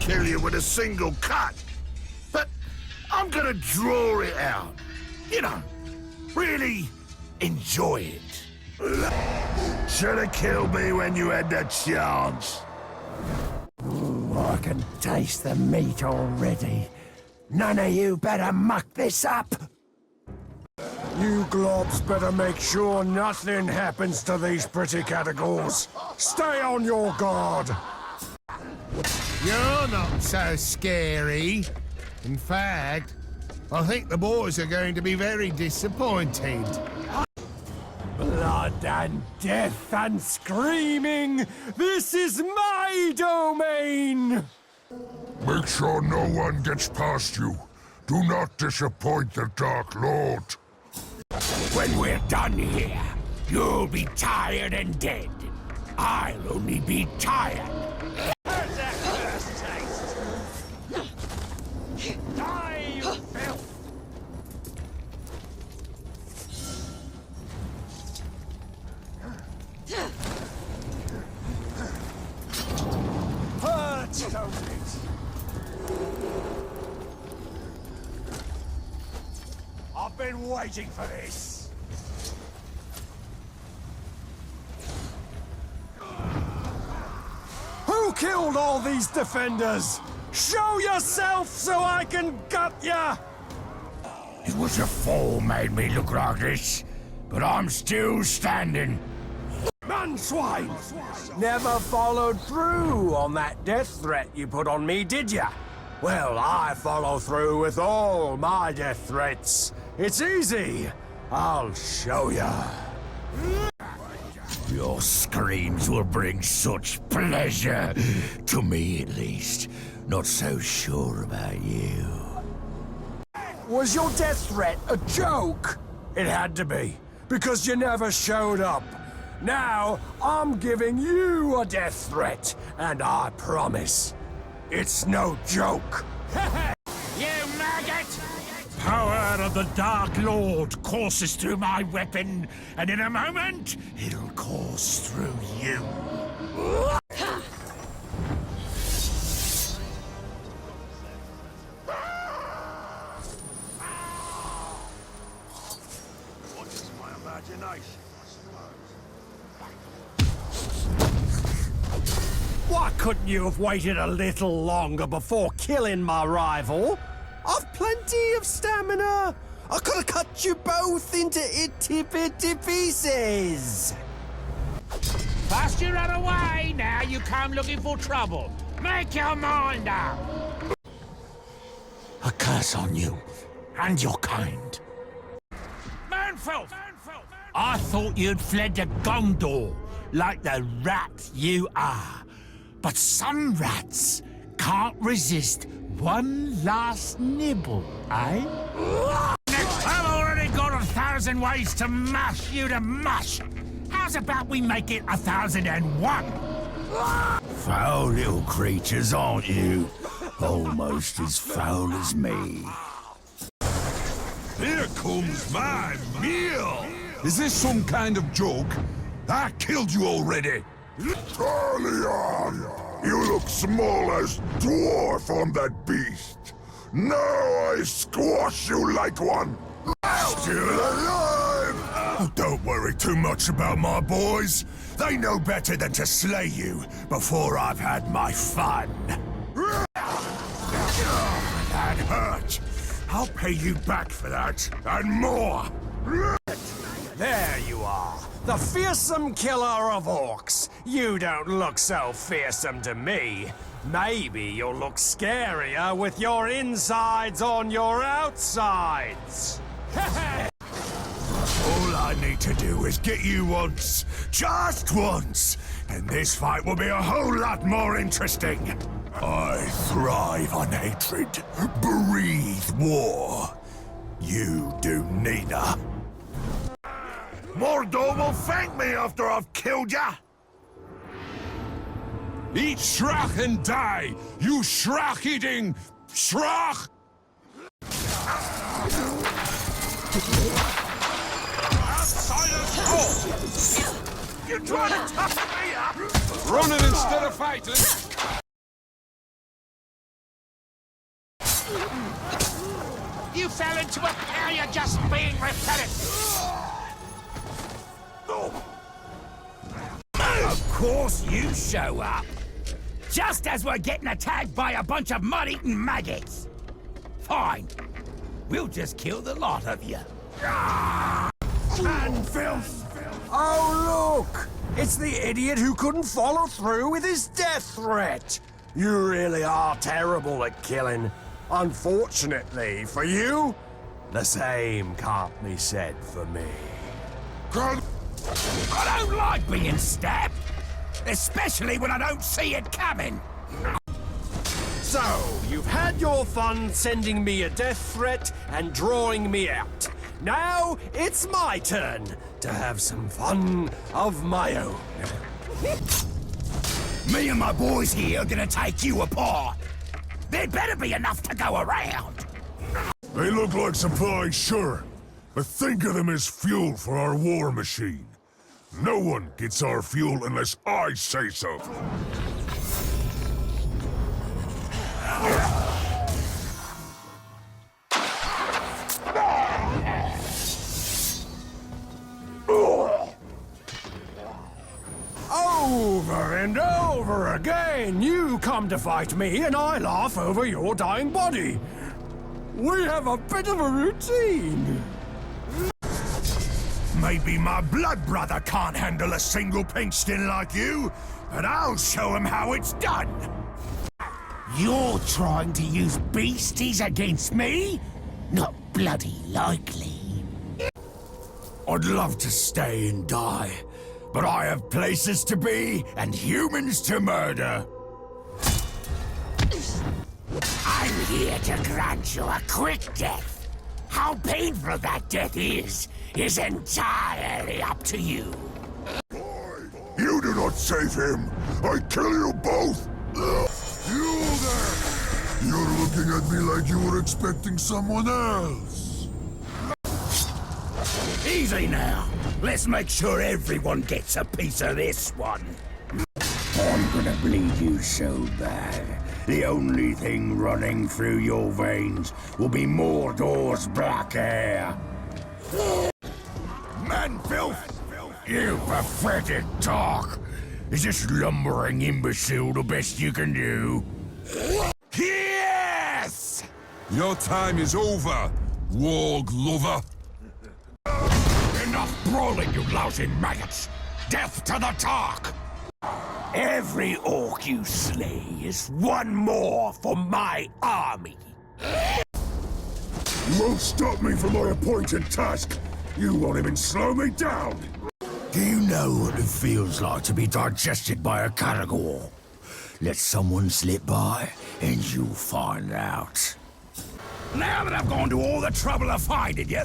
kill you with a single cut. But I'm gonna draw it out. You know, really enjoy it. Should've killed me when you had the chance. Ooh, I can taste the meat already. None of you better muck this up. You globs better make sure nothing happens to these pretty categories. Stay on your guard. You're not so scary. In fact, I think the boys are going to be very disappointed. Blood and death and screaming! This is my domain! Make sure no one gets past you. Do not disappoint the Dark Lord. When we're done here, you'll be tired and dead. I'll only be tired. How's that first taste? Die, you filth! Hurt, don't it? I've been waiting for this. Who killed all these defenders? Show yourself so I can gut ya! It was a fall made me look like this, but I'm still standing. Manswine! Never followed through on that death threat you put on me, did ya? Well, I follow through with all my death threats. It's easy. I'll show ya. Your screams will bring such pleasure, to me at least. Not so sure about you. Was your death threat a joke? It had to be, because you never showed up. Now, I'm giving you a death threat, and I promise, it's no joke. You maggot! Power of the Dark Lord courses through my weapon, and in a moment, it'll course through you. What is my imagination, I suppose? Why couldn't you have waited a little longer before killing my rival? I've plenty of stamina. I could have cut you both into itty-bitty pieces. First you run away, now you come looking for trouble. Make your mind up! A curse on you, and your kind. Manfilth! I thought you'd fled to Gondor, like the rat you are. But some rats can't resist one last nibble, eh? I've already got 1,000 ways to mash you to mush. How's about we make it 1,001? Foul little creatures, aren't you? Almost as foul as me. Here comes my meal! Is this some kind of joke? I killed you already! Talion! You look small as dwarf on that beast! Now I squash you like one! Still alive! Oh, don't worry too much about my boys. They know better than to slay you before I've had my fun. That hurt! I'll pay you back for that, and more! There you are, the fearsome killer of orcs. You don't look so fearsome to me. Maybe you'll look scarier with your insides on your outsides. All I need to do is get you once, just once, and this fight will be a whole lot more interesting. I thrive on hatred, breathe war. You do neither. Mordor will thank me after I've killed ya! Eat Shrach and die, you Shrach-eating Shrach! You're trying to toughen me up? Running instead of fighting! You fell into a pit, you're just being repellent. Of course you show up. Just as we're getting attacked by a bunch of mud-eating maggots. Fine. We'll just kill the lot of you. Man filth! Oh, look! It's the idiot who couldn't follow through with his death threat! You really are terrible at killing. Unfortunately for you, the same can't be said for me. I don't like being stabbed. Especially when I don't see it coming. So, you've had your fun sending me a death threat and drawing me out. Now, it's my turn to have some fun of my own. Me and my boys here are gonna take you apart. There'd better be enough to go around. They look like supplies, sure. But think of them as fuel for our war machine. No one gets our fuel unless I say so. Over and over again, you come to fight me and I laugh over your dying body. We have a bit of a routine. Maybe my blood brother can't handle a single pinch-skin like you, but I'll show him how it's done. You're trying to use beasties against me? Not bloody likely. I'd love to stay and die, but I have places to be and humans to murder. I'm here to grant you a quick death. How painful that death is entirely up to you. You do not save him. I kill you both. You there! You're looking at me like you were expecting someone else. Easy now. Let's make sure everyone gets a piece of this one. I'm gonna bleed you so bad. The only thing running through your veins will be Mordor's black hair. Man filth! You pathetic dog! Is this lumbering imbecile the best you can do? Yes! Your time is over, warg lover. Enough brawling, you lousy maggots! Death to the Tark! Every orc you slay is one more for my army. You won't stop me from my appointed task. You won't even slow me down. Do you know what it feels like to be digested by a Caragor? Let someone slip by, and you'll find out. Now that I've gone to all the trouble of finding you,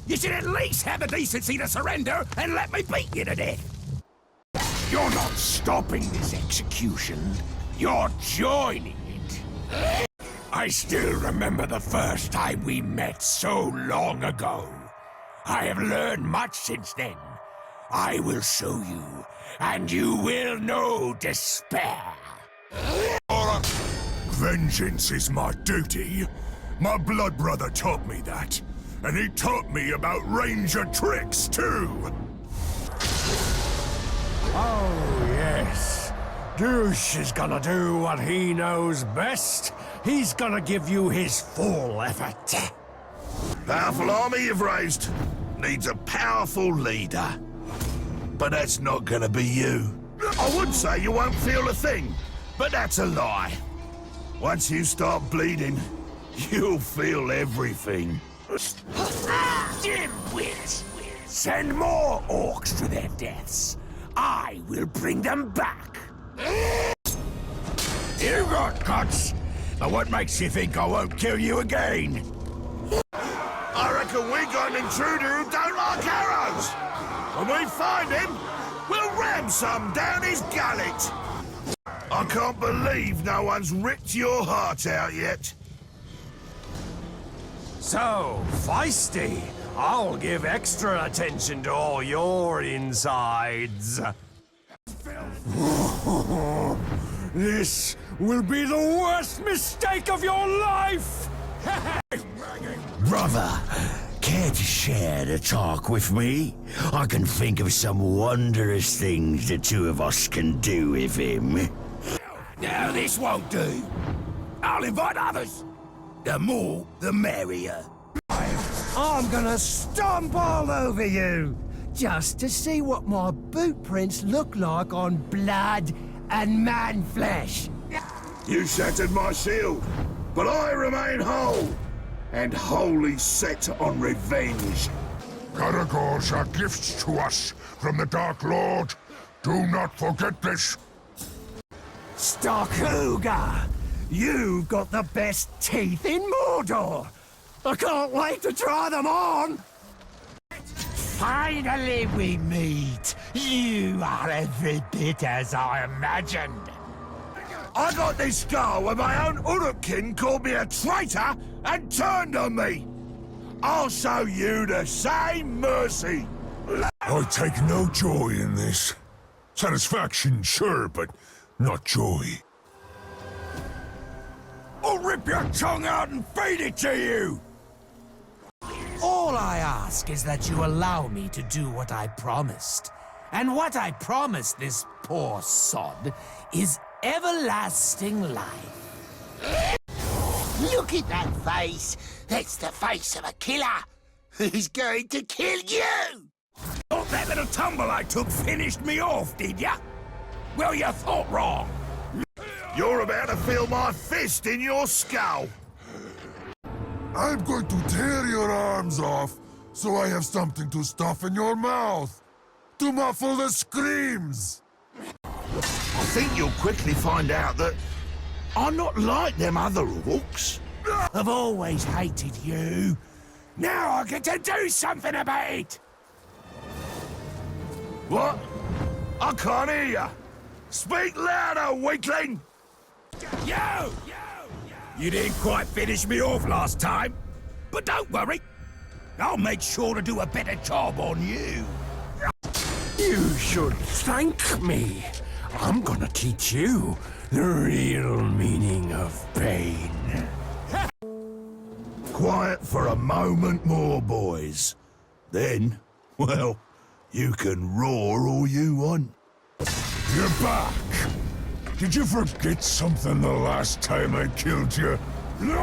you should at least have the decency to surrender and let me beat you to death. You're not stopping this execution. You're joining it. I still remember the first time we met so long ago. I have learned much since then. I will show you, and you will know despair. Vengeance is my duty. My blood brother taught me that. And he taught me about ranger tricks, too. Oh, yes. Douche is gonna do what he knows best. He's gonna give you his full effort. Powerful army you've raised. Needs a powerful leader. But that's not gonna be you. I would say you won't feel a thing, but that's a lie. Once you start bleeding, you'll feel everything. Dimwit! Send more orcs to their deaths. I will bring them back. You got guts, but what makes you think I won't kill you again? I reckon we got an intruder who don't like arrows. When we find him, we'll ram some down his gullet. I can't believe no one's ripped your heart out yet. So, feisty. I'll give extra attention to all your insides. This will be the worst mistake of your life! Brother, care to share the talk with me? I can think of some wondrous things the two of us can do with him. Now this won't do. I'll invite others. The more, the merrier. I'm gonna stomp all over you, just to see what my boot prints look like on blood and man flesh. You shattered my shield, but I remain whole, and wholly set on revenge. Caragors are gifts to us from the Dark Lord. Do not forget this. Starkooga, you've got the best teeth in Mordor. I can't wait to try them on. Finally we meet. You are every bit as I imagined. I got this scar when my own Uruk-kin called me a traitor and turned on me. I'll show you the same mercy. I take no joy in this. Satisfaction, sure, but not joy. I'll rip your tongue out and feed it to you. All I ask is that you allow me to do what I promised. And what I promised this poor sod is everlasting life. Look at that face. That's the face of a killer. Who's going to kill you? Thought that little tumble I took finished me off, did ya? Well, you thought wrong. You're about to feel my fist in your skull. I'm going to tear your arms off, so I have something to stuff in your mouth. To muffle the screams. I think you'll quickly find out that I'm not like them other orcs. I've always hated you. Now I get to do something about it. What? I can't hear you. Speak louder, weakling! You! You didn't quite finish me off last time. But don't worry. I'll make sure to do a better job on you. You should thank me. I'm gonna teach you the real meaning of pain. Quiet for a moment more, boys. Then, well, you can roar all you want. You're back. Did you forget something the last time I killed you? No!